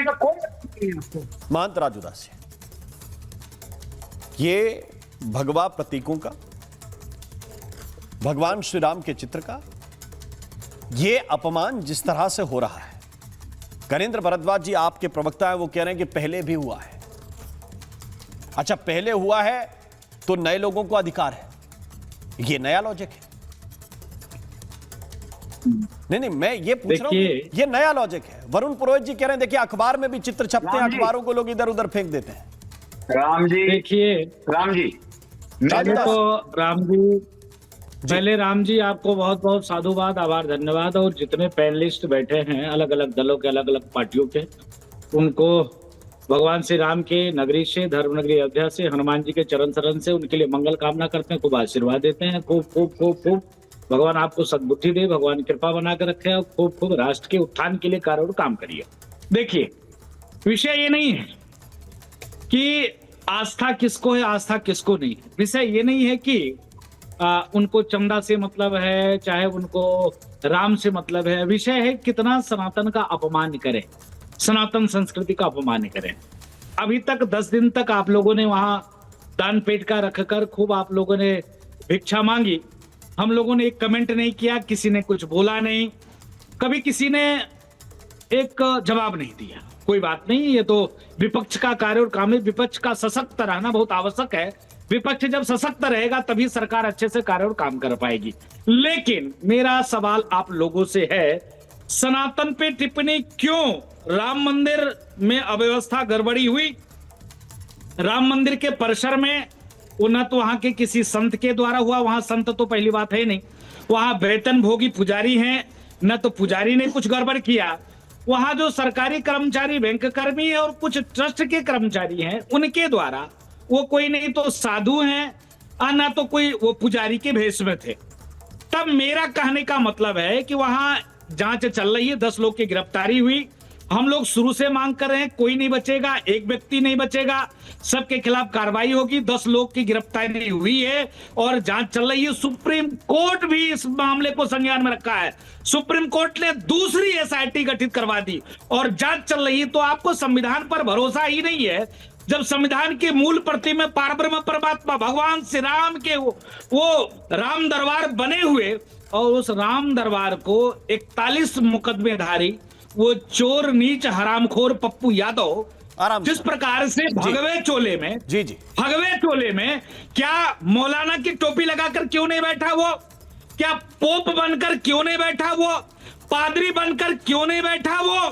महंत राजू दास जी, ये भगवा प्रतीकों का, भगवान श्री राम के चित्र का ये अपमान जिस तरह से हो रहा है, गणेंद्र भारद्वाज जी आपके प्रवक्ता है, वो कह रहे हैं कि पहले भी हुआ है। अच्छा, पहले हुआ है तो नए लोगों को अधिकार है, ये नया लॉजिक है? नहीं, मैं ये पूछ रहा हूं, ये नया लॉजिक है। वरुण पुरोहित जी कह रहे हैं देखिए अखबार में भी चित्र छपते हैं, अखबारों को लोग इधर उधर फेंक देते हैं। राम जी देखिए, राम जी पहले राम जी आपको बहुत बहुत साधुवाद, आभार, धन्यवाद। और जितने पैनलिस्ट बैठे हैं अलग अलग दलों के, अलग अलग पार्टियों के, उनको भगवान श्री राम के नगरी से, धर्मनगरी अयोध्या से, हनुमान जी के चरण शरण से उनके लिए मंगल कामना करते हैं, खूब आशीर्वाद देते हैं। खूब खूब खूब खूब भगवान आपको सद्बुद्धि दे, भगवान कृपा बना कर रखे और खूब खूब राष्ट्र के उत्थान के लिए कार्य और काम करिए। देखिए, विषय ये नहीं है कि आस्था किसको है, आस्था किसको नहीं है। विषय ये नहीं है कि उनको चंदा से मतलब है, चाहे उनको राम से मतलब है। विषय है कितना सनातन का अपमान करें, सनातन संस्कृति का अपमान करें। अभी तक 10 दिन तक आप लोगों ने वहां दान पेट का रखकर खूब आप लोगों ने भिक्षा मांगी। हम लोगों ने एक कमेंट नहीं किया, किसी ने कुछ बोला नहीं, कभी किसी ने एक जवाब नहीं दिया। कोई बात नहीं, ये तो विपक्ष का कार्य और काम है। विपक्ष का सशक्त रहना बहुत आवश्यक है। विपक्ष जब सशक्त रहेगा तभी सरकार अच्छे से कार्य और काम कर पाएगी। लेकिन मेरा सवाल आप लोगों से है, सनातन पे टिप्पणी क्यों? राम मंदिर में अव्यवस्था गड़बड़ी हुई, राम मंदिर के परिसर में वो न तो वहां के किसी संत के द्वारा हुआ, वहां संत तो पहली बात है नहीं, वहां वेतन भोगी पुजारी हैं, न तो पुजारी ने कुछ गड़बड़ किया। वहां जो सरकारी कर्मचारी, बैंक कर्मी है और कुछ ट्रस्ट के कर्मचारी हैं, उनके द्वारा, वो कोई नहीं तो साधु हैं और ना तो कोई वो पुजारी के भेष में थे। तब मेरा कहने का मतलब है कि वहां जांच चल रही है, 10 लोग की गिरफ्तारी हुई। हम लोग शुरू से मांग कर रहे हैं, कोई नहीं बचेगा, एक व्यक्ति नहीं बचेगा, सबके खिलाफ कार्रवाई होगी। 10 लोग की गिरफ्तारी हुई है और जांच चल रही है। सुप्रीम कोर्ट भी इस मामले को संज्ञान में रखा है। सुप्रीम कोर्ट ने दूसरी एसआईटी गठित करवा दी और जांच चल रही है। तो आपको संविधान पर भरोसा ही नहीं है, जब संविधान के मूल प्रति में पारब्रह्म परमात्मा भगवान श्री राम के वो राम दरबार बने हुए, और उस राम दरबार को 41 मुकदमेधारी वो चोर नीच हरामखोर पप्पू यादव जिस प्रकार से भगवे चोले में, भगवे चोले में, क्या मौलाना की टोपी लगाकर क्यों नहीं बैठा वो? क्या पोप बनकर क्यों नहीं बैठा वो? पादरी बनकर क्यों नहीं बैठा वो?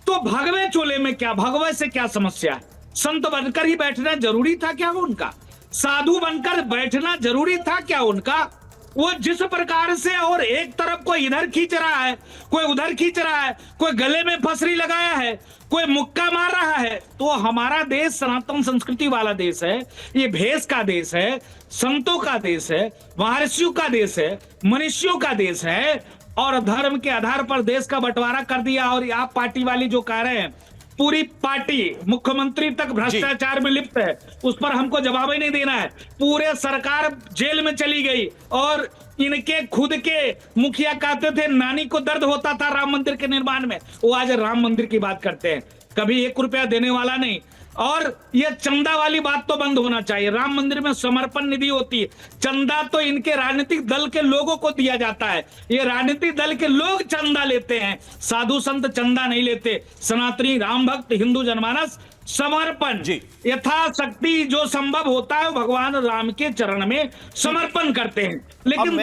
तो भगवे चोले में क्या, भगवे से क्या समस्या है? संत बनकर ही बैठना जरूरी था क्या वो उनका? साधु बनकर बैठना जरूरी था क्या उनका? वो जिस प्रकार से, और एक तरफ कोई इधर खींच रहा है, कोई उधर खींच रहा है, कोई गले में फसरी लगाया है, कोई मुक्का मार रहा है। तो हमारा देश सनातन संस्कृति वाला देश है, ये भेष का देश है, संतों का देश है, महर्षियों का देश है, मनुष्यों का देश है, और धर्म के आधार पर देश का बंटवारा कर दिया। और आप पार्टी वाली जो कह रहे हैं, पूरी पार्टी मुख्यमंत्री तक भ्रष्टाचार में लिप्त है, उस पर हमको जवाब ही नहीं देना है। पूरे सरकार जेल में चली गई और इनके खुद के मुखिया कहते थे नानी को दर्द होता था राम मंदिर के निर्माण में, वो आज राम मंदिर की बात करते हैं, कभी 1 रुपया देने वाला नहीं। और ये चंदा वाली बात तो बंद होना चाहिए। राम मंदिर में समर्पण निधि होती है, चंदा तो इनके राजनीतिक दल के लोगों को दिया जाता है। ये राजनीतिक दल के लोग चंदा लेते हैं, साधु संत चंदा नहीं लेते। सनातनी राम भक्त हिंदू जनमानस समर्पण यथाशक्ति जो संभव होता है भगवान राम के चरण में समर्पण करते हैं। लेकिन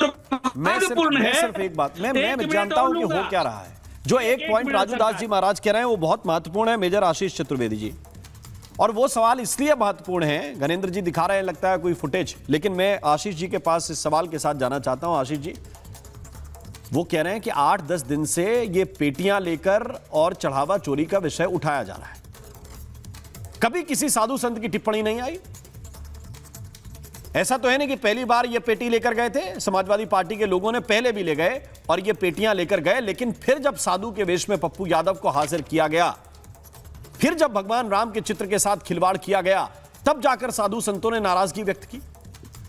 दुर्भाग्यपूर्ण है, सिर्फ एक बात मैं जानता हूं कि हो क्या रहा है। जो एक पॉइंट राजू दास जी महाराज कह रहे हैं वो बहुत महत्वपूर्ण है, मेजर आशीष चतुर्वेदी जी, और वो सवाल इसलिए महत्वपूर्ण है, गणेंद्र जी दिखा रहे हैं लगता है कोई फुटेज, लेकिन मैं आशीष जी के पास इस सवाल के साथ जाना चाहता हूं। आशीष जी, वो कह रहे हैं कि 8-10 दिन से ये पेटियां लेकर और चढ़ावा चोरी का विषय उठाया जा रहा है। कभी किसी साधु संत की टिप्पणी नहीं आई। ऐसा तो है नहीं कि पहली बार ये पेटी लेकर गए थे, समाजवादी पार्टी के लोगों ने पहले भी ले गए और ये पेटियां लेकर गए, लेकिन फिर जब साधु के वेश में पप्पू यादव को हाजिर किया गया, फिर जब भगवान राम के चित्र के साथ खिलवाड़ किया गया, तब जाकर साधु संतों ने नाराजगी व्यक्त की।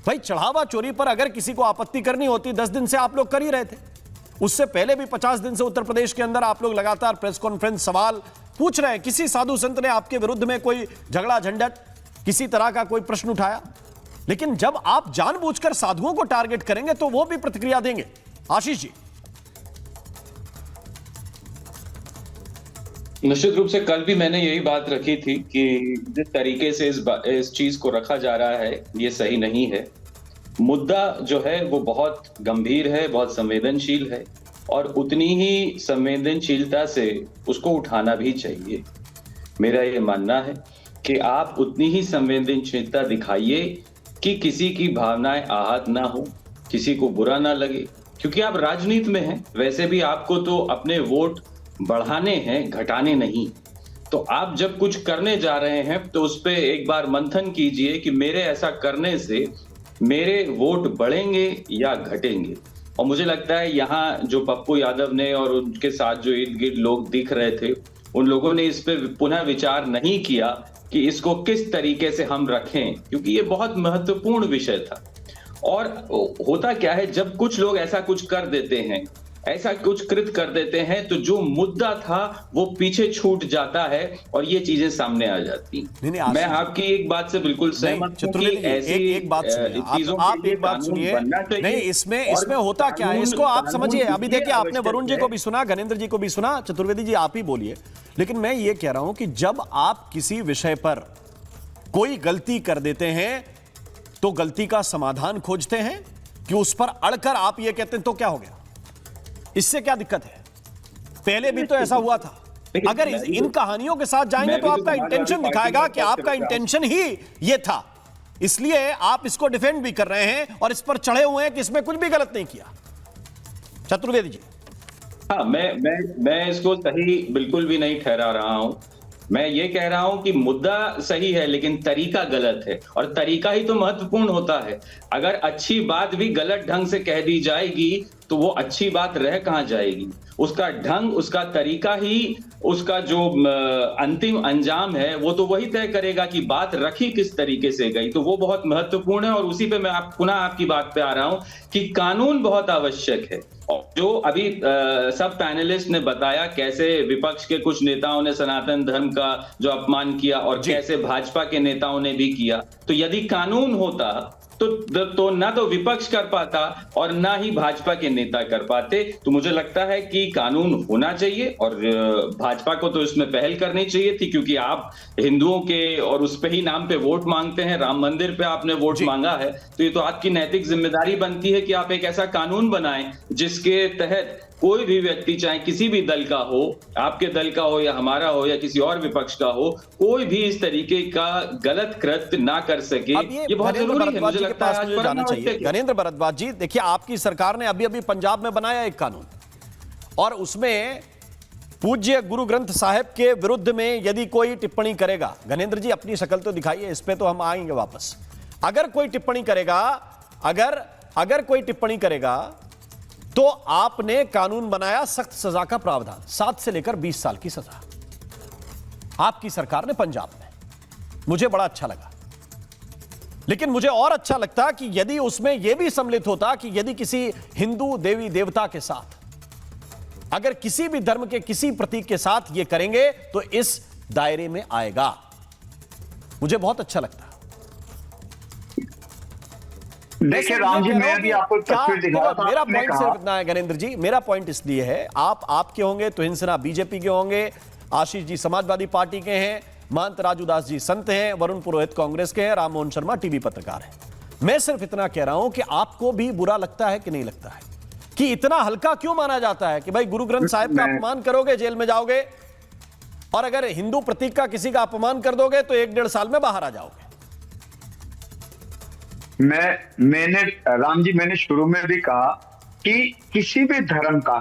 भाई चढ़ावा चोरी पर अगर किसी को आपत्ति करनी होती 10 दिन से आप लोग कर ही रहे थे, उससे पहले भी 50 दिन से उत्तर प्रदेश के अंदर आप लोग लगातार प्रेस कॉन्फ्रेंस सवाल पूछ रहे हैं। किसी साधु संत ने आपके विरुद्ध में कोई झगड़ा झंझट किसी तरह का कोई प्रश्न उठाया? लेकिन जब आप जानबूझकर साधुओं को टारगेट करेंगे तो वो भी प्रतिक्रिया देंगे। आशीष जी। निश्चित रूप से कल भी मैंने यही बात रखी थी कि जिस तरीके से इस चीज को रखा जा रहा है ये सही नहीं है। मुद्दा जो है वो बहुत गंभीर है, बहुत संवेदनशील है और उतनी ही संवेदनशीलता से उसको उठाना भी चाहिए। मेरा ये मानना है कि आप उतनी ही संवेदनशीलता दिखाइए कि किसी की भावनाएं आहत ना हो, किसी को बुरा ना लगे, क्योंकि आप राजनीति में हैं। वैसे भी आपको तो अपने वोट बढ़ाने हैं, घटाने नहीं। तो आप जब कुछ करने जा रहे हैं तो उस पर एक बार मंथन कीजिए कि मेरे ऐसा करने से मेरे वोट बढ़ेंगे या घटेंगे। और मुझे लगता है यहाँ जो पप्पू यादव ने और उनके साथ जो इर्द गिर्द लोग दिख रहे थे, उन लोगों ने इस पे पुनः विचार नहीं किया कि इसको किस तरीके से हम रखें, क्योंकि ये बहुत महत्वपूर्ण विषय था। और होता क्या है, जब कुछ लोग ऐसा कुछ कर देते हैं, ऐसा कुछ कृत कर देते हैं, तो जो मुद्दा था वो पीछे छूट जाता है और ये चीजें सामने आ जाती हैं। मैं आपकी एक बात से बिल्कुल सहमत हूं कि ऐसी एक बात सुनिए, आप एक बात सुनिए। नहीं, इसमें होता क्या है इसको आप समझिए। अभी देखिए, आपने वरुण जी को भी सुना, गणेंद्र जी को भी सुना, चतुर्वेदी जी आप ही बोलिए। लेकिन मैं ये कह रहा हूं कि जब आप किसी विषय पर कोई गलती कर देते हैं तो गलती का समाधान खोजते हैं कि उस पर अड़कर आप ये कहते हैं तो क्या हो गया, इससे क्या दिक्कत है? पहले भी तो ऐसा हुआ था। अगर इन कहानियों के साथ जाएंगे तो आपका इंटेंशन दिखाएगा कि आपका इंटेंशन ही ये था, इसलिए आप इसको डिफेंड भी कर रहे हैं और इस पर चढ़े हुए हैं कि इसमें कुछ भी गलत नहीं किया। चतुर्वेदी जी। हाँ, मैं इसको सही बिल्कुल भी नहीं ठहरा रहा हूं। मैं ये कह रहा हूं कि मुद्दा सही है लेकिन तरीका गलत है, और तरीका ही तो महत्वपूर्ण होता है। अगर अच्छी बात भी गलत ढंग से कह दी जाएगी तो वो अच्छी बात रह कहां जाएगी? उसका ढंग, उसका तरीका ही उसका जो अंतिम अंजाम है वो तो वही तय करेगा कि बात रखी किस तरीके से गई। तो वो बहुत महत्वपूर्ण है और उसी पे मैं पुनः आपकी बात पे आ रहा हूं कि कानून बहुत आवश्यक है। और जो अभी सब पैनलिस्ट ने बताया कैसे विपक्ष के कुछ नेताओं ने सनातन धर्म का जो अपमान किया और कैसे भाजपा के नेताओं ने भी किया, तो यदि कानून होता तो ना तो विपक्ष कर पाता और ना ही भाजपा के नेता कर पाते। तो मुझे लगता है कि कानून होना चाहिए और भाजपा को तो इसमें पहल करनी चाहिए थी, क्योंकि आप हिंदुओं के और उस पे ही नाम पे वोट मांगते हैं, राम मंदिर पे आपने वोट मांगा है, तो ये तो आपकी नैतिक जिम्मेदारी बनती है कि आप एक ऐसा कानून बनाएं जिसके तहत कोई भी व्यक्ति, चाहे किसी भी दल का हो, आपके दल का हो या हमारा हो या किसी और विपक्ष का हो, कोई भी इस तरीके का गलत कृत्य ना कर सके। ये बहुत जरूरी है, मुझे लगता है आज जाना चाहिए। गणेंद्र भरद्वाज जी, देखिए आपकी सरकार ने अभी पंजाब में बनाया एक कानून और उसमें पूज्य गुरु ग्रंथ साहिब के विरुद्ध में यदि कोई टिप्पणी करेगा, गणेंद्र जी अपनी शक्ल तो दिखाइए, इस पे तो हम आएंगे वापस। अगर कोई टिप्पणी करेगा, अगर कोई टिप्पणी करेगा तो आपने कानून बनाया सख्त सजा का प्रावधान, 7 से लेकर 20 साल की सजा, आपकी सरकार ने पंजाब में। मुझे बड़ा अच्छा लगा, लेकिन मुझे और अच्छा लगता कि यदि उसमें यह भी सम्मिलित होता कि यदि किसी हिंदू देवी देवता के साथ, अगर किसी भी धर्म के किसी प्रतीक के साथ यह करेंगे तो इस दायरे में आएगा। मुझे बहुत अच्छा लगता। देखिए राम जी, मैं भी आपको तस्वीर दिखा रहा था। मेरा पॉइंट सिर्फ इतना है गणेंद्र जी, मेरा पॉइंट इसलिए है, आपके होंगे तो हिंसना बीजेपी के होंगे, आशीष जी समाजवादी पार्टी के हैं, महंत राजू दास जी संत हैं, वरुण पुरोहित कांग्रेस के हैं, राम मोहन शर्मा टीवी पत्रकार हैं। मैं सिर्फ इतना कह रहा हूं कि आपको भी बुरा लगता है कि नहीं लगता है कि इतना हल्का क्यों माना जाता है कि भाई गुरु ग्रंथ साहिब का अपमान करोगे जेल में जाओगे, और अगर हिंदू प्रतीक का किसी का अपमान कर दोगे तो 1-1.5 साल में बाहर आ जाओगे। मैंने राम जी, मैंने शुरू में भी कहा कि किसी भी धर्म का,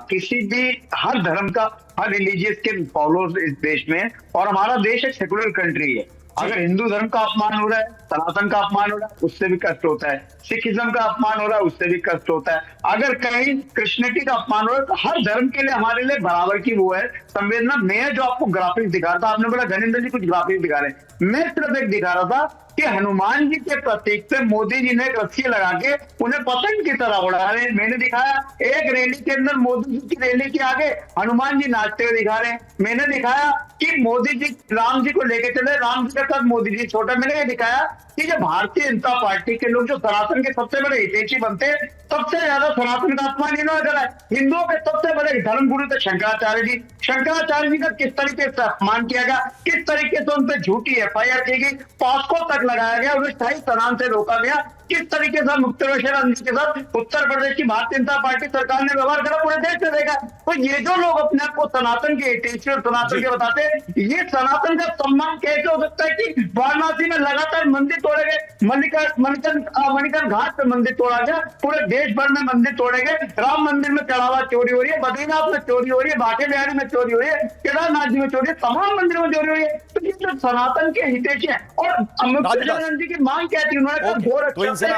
हर धर्म का, हर रिलीजियस के फॉलोअर्स इस देश में, और हमारा देश एक सेकुलर कंट्री है, अगर हिंदू धर्म का अपमान हो रहा है, सनातन का अपमान हो रहा है, उससे भी कष्ट होता है। सिखिज्म का अपमान हो रहा है, उससे भी कष्ट होता है। अगर कहीं क्रिश्चियनिटी का अपमान हो रहा है, तो हर धर्म के लिए हमारे लिए बराबर की वो है संवेदना। मैं जो आपको ग्राफिक्स दिखा रहा था, आपने बोला घनिंदर जी कुछ ग्राफिक्स दिखा रहे हैं, मैं सिर्फ एक दिखा रहा था कि हनुमान जी के प्रतीक पे मोदी जी ने एक रस्सी लगा के उन्हें पतंग की तरह उड़ा रहे हैं। मैंने दिखाया एक रैली के अंदर मोदी जी की रैली के आगे हनुमान जी नाचते हुए दिखा रहे हैं। मैंने दिखाया कि मोदी जी राम जी को लेके चले, राम जी के साथ मोदी जी छोटा। मैंने ये दिखाया कि जो भारतीय जनता पार्टी के लोग जो सनातन के सबसे बड़े हितैषी बनते हैं, सबसे ज्यादा सनातन का अपमान इन्होंने करा है। हिंदुओं के सबसे बड़े धर्मगुरु थे शंकराचार्य जी। शंकराचार्य जी का किस तरीके से अपमान किया गया, किस तरीके से उन पर झूठी FIR की गई, पॉस्को तक लगाया गया, उन्हें स्थायी स्नान से रोका गया, किस तरीके से मुक्तेश्वर जी के साथ उत्तर प्रदेश की भारतीय जनता पार्टी सरकार ने व्यवहार करा, पूरे देश से देखा। तो ये जो लोग अपने आप को सनातन के हितैषी और सनातन के बताते हैं, ये सनातन का सम्मान कैसे हो सकता है कि वाराणसी में लगातार मंदिर तोड़े गए, मणिकर्ण घाट पे मंदिर तोड़ा गया, पूरे देश भर में मंदिर तोड़े गए, राम मंदिर में चढ़ावा चोरी हो रही है, बद्रीनाथ में चोरी हो रही है, बांके बिहारी में चोरी हो रही है, केदारनाथ जी में चोरी है, तमाम मंदिरों में चोरी हो रही है। तो ये जो सनातन के हितैषी है, और मुक्तेश्वर जी की मांग क्या थी, उन्होंने घोर देखिए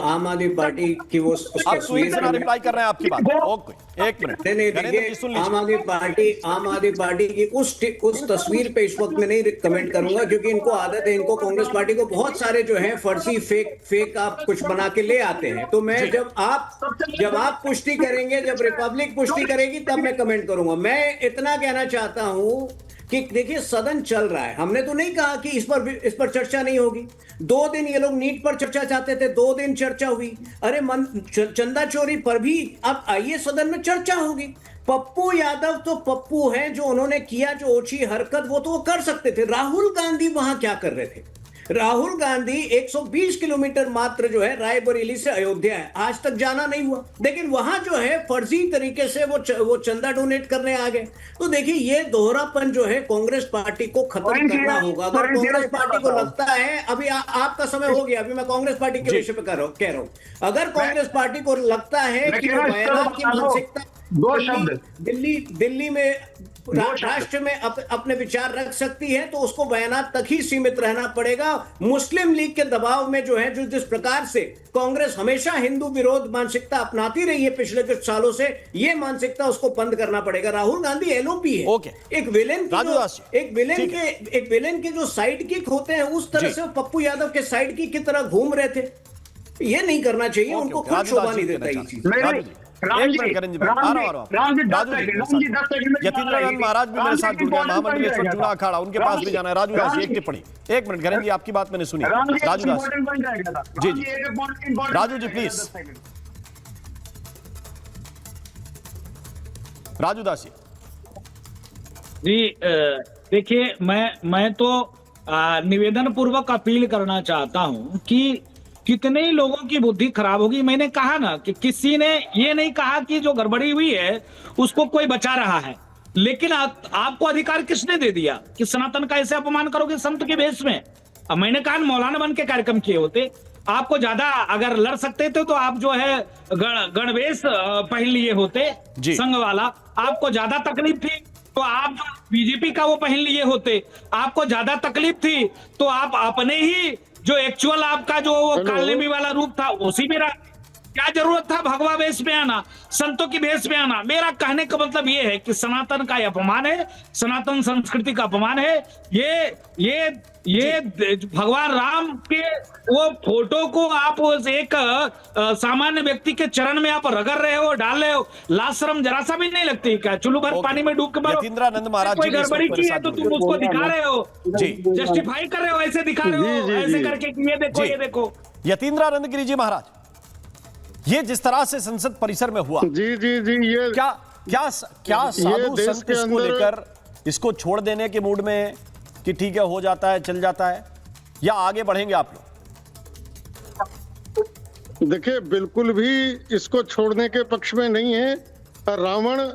आम आदमी पार्टी की वो रिप्लाई कर रहे हैं आपकी बात। ओके, एक मिनट। नहीं देखिए, आम आदमी पार्टी की उस तस्वीर पे इस वक्त मैं नहीं कमेंट करूंगा, क्योंकि इनको आदत है, इनको कांग्रेस पार्टी को बहुत सारे जो है फर्जी फेक आप कुछ बना के ले आते हैं। तो मैं जब आप पुष्टि करेंगे, जब रिपब्लिक पुष्टि करेगी, तब मैं कमेंट करूंगा। मैं इतना कहना चाहता हूं कि देखिए सदन चल रहा है, हमने तो नहीं कहा कि इस पर चर्चा नहीं होगी। 2 दिन ये लोग नीट पर चर्चा चाहते थे, 2 दिन चर्चा हुई। अरे चंदा चोरी पर भी अब आइए सदन में चर्चा होगी। पप्पू यादव तो पप्पू हैं, जो उन्होंने किया जो ओछी हरकत वो तो वो कर सकते थे। राहुल गांधी वहां क्या कर रहे थे? राहुल गांधी 120 किलोमीटर मात्र जो है रायबरेली से अयोध्या है, आज तक जाना नहीं हुआ, लेकिन वहां जो है फर्जी तरीके से वो चंदा डोनेट करने आ गए। तो देखिए ये दोहरापन जो है कांग्रेस पार्टी को खत्म करना होगा। अगर कांग्रेस पार्टी को लगता है, अभी आपका समय हो गया, अभी मैं कांग्रेस पार्टी के विषय पे कह रहा हूं, अगर कांग्रेस पार्टी को लगता है कि बयानात की मानसिकता दिल्ली में राष्ट्र में अपने विचार रख सकती है, तो उसको बयानात तक ही सीमित रहना पड़ेगा। मुस्लिम लीग के दबाव में जो है, जो जिस प्रकार से कांग्रेस हमेशा हिंदू विरोध मानसिकता अपनाती रही है पिछले कुछ सालों से, ये मानसिकता उसको बंद करना पड़ेगा। राहुल गांधी LOP है, एक विलेन के जो साइड किक होते हैं, उस तरह से पप्पू यादव के साइड किक की तरह घूम रहे थे। ये नहीं करना चाहिए, उनको खुद शोभा नहीं देता ये चीज। यतीन्द्रानंद महाराज भी मेरे साथ जुड़ गए, महामंडलेश्वर चुना अखाड़ा, उनके पास भी जाना है। राजू दास एक टिप्पणी, 1 मिनट। घरेंद्र जी आपकी बात मैंने सुनी। राजू दास जी, राजू जी प्लीज। राजू दास जी देखिए, मैं तो निवेदन पूर्वक अपील करना चाहता हूं कि कितने ही लोगों की बुद्धि खराब होगी। मैंने कहा ना कि किसी ने ये नहीं कहा कि जो गड़बड़ी हुई है उसको कोई बचा रहा है, लेकिन आपको अधिकार किसने दे दिया कि सनातन का ऐसे अपमान करोगे संत के भेष में? अब मैंने कहा मौलाना बन के कार्यक्रम किए होते, आपको ज्यादा अगर लड़ सकते थे तो आप जो है गणवेश पहन लिए होते, संघ वाला, आपको ज्यादा तकलीफ थी तो आप बीजेपी का वो पहन लिए होते, आपको ज्यादा तकलीफ थी तो आप अपने ही जो एक्चुअल आपका जो वो कालनेमी वाला रूप था उसी में क्या जरूरत था भगवा वेश में आना, संतों की भेष में आना? मेरा कहने का मतलब ये है कि सनातन का अपमान है, सनातन संस्कृति का अपमान है। ये भगवान राम के वो फोटो को आप एक सामान्य व्यक्ति के चरण में आप रगड़ रहे हो, डाल रहे हो, लाज शर्म जरा सा भी नहीं लगती क्या? चुल्लू भर पानी में डूब के मरो। यतीन्द्रानंद महाराज कोई गड़बड़ी की है तो तुम उसको दिखा रहे हो, जस्टिफाई कर रहे हो, ऐसे दिखा रहे हो, ऐसे करके ये देखो ये देखो। यतीन्द्रानंद गिरी जी महाराज, ये जिस तरह से संसद परिसर में हुआ, ये क्या साधु संत इसको लेकर इसको छोड़ देने के मूड में कि ठीक है हो जाता है चल जाता है, या आगे बढ़ेंगे आप लोग? देखिए बिल्कुल भी इसको छोड़ने के पक्ष में नहीं है। रावण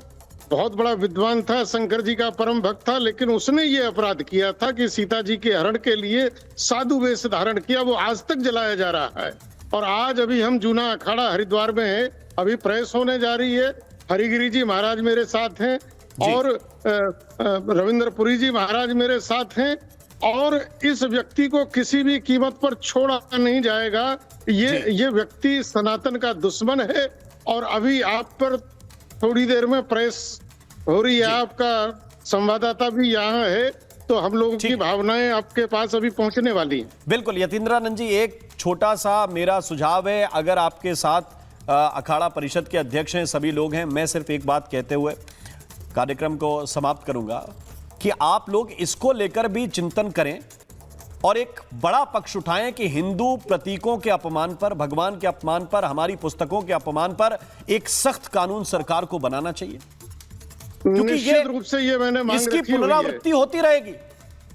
बहुत बड़ा विद्वान था, शंकर जी का परम भक्त था, लेकिन उसने ये अपराध किया था कि सीता जी के हरण के लिए साधु वेश धारण किया। वो आज तक जलाया जा रहा है। और आज अभी हम जूना अखाड़ा हरिद्वार में है, अभी प्रेस होने जा रही है हरिगिरी जी महाराज मेरे साथ हैं और रविंद्रपुरी जी महाराज मेरे साथ हैं, और इस व्यक्ति को किसी भी कीमत पर छोड़ा नहीं जाएगा। ये व्यक्ति सनातन का दुश्मन है। और अभी आप पर थोड़ी देर में प्रेस हो रही है, आपका संवाददाता भी यहाँ है, तो हम लोगों की भावनाएं आपके पास अभी पहुंचने वाली हैं। बिल्कुल यतींद्रानंद जी, एक छोटा सा मेरा सुझाव है, अगर आपके साथ अखाड़ा परिषद के अध्यक्ष हैं, सभी लोग हैं, मैं सिर्फ एक बात कहते हुए कार्यक्रम को समाप्त करूंगा कि आप लोग इसको लेकर भी चिंतन करें और एक बड़ा पक्ष उठाएं कि हिंदू प्रतीकों के अपमान पर, भगवान के अपमान पर, हमारी पुस्तकों के अपमान पर एक सख्त कानून सरकार को बनाना चाहिए, क्योंकि निश्चित रूप से ये मैंने मांग इसकी रखी हुई है। पुनरावृत्ति होती रहेगी।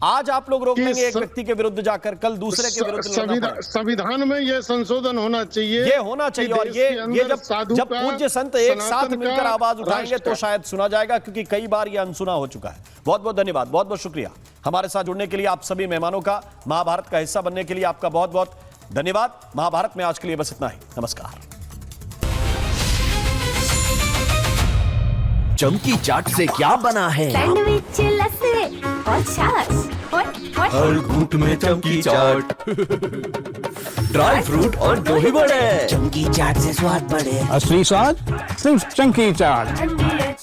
आज आप लोग रोक देंगे एक व्यक्ति के विरुद्ध जाकर, कल दूसरे के विरुद्ध लड़ना पड़ेगा। संविधान में ये संशोधन होना चाहिए, ये होना चाहिए। और ये जब पूज्य संत एक साथ मिलकर आवाज उठाएंगे तो शायद सुना जाएगा, क्योंकि कई बार ये अनसुना हो चुका है। बहुत बहुत धन्यवाद, बहुत बहुत शुक्रिया हमारे साथ जुड़ने के लिए। आप सभी मेहमानों का महाभारत का हिस्सा बनने के लिए आपका बहुत बहुत धन्यवाद। महाभारत में आज के लिए बस इतना ही। नमस्कार। चमकी चाट से क्या बना है? सैंडविच, लस्सी और छाछ और हर घूंट में चमकी चाट, ड्राई फ्रूट और दही बड़े। चमकी चाट से स्वाद बढ़े। असली स्वाद सिर्फ चंकी चाट।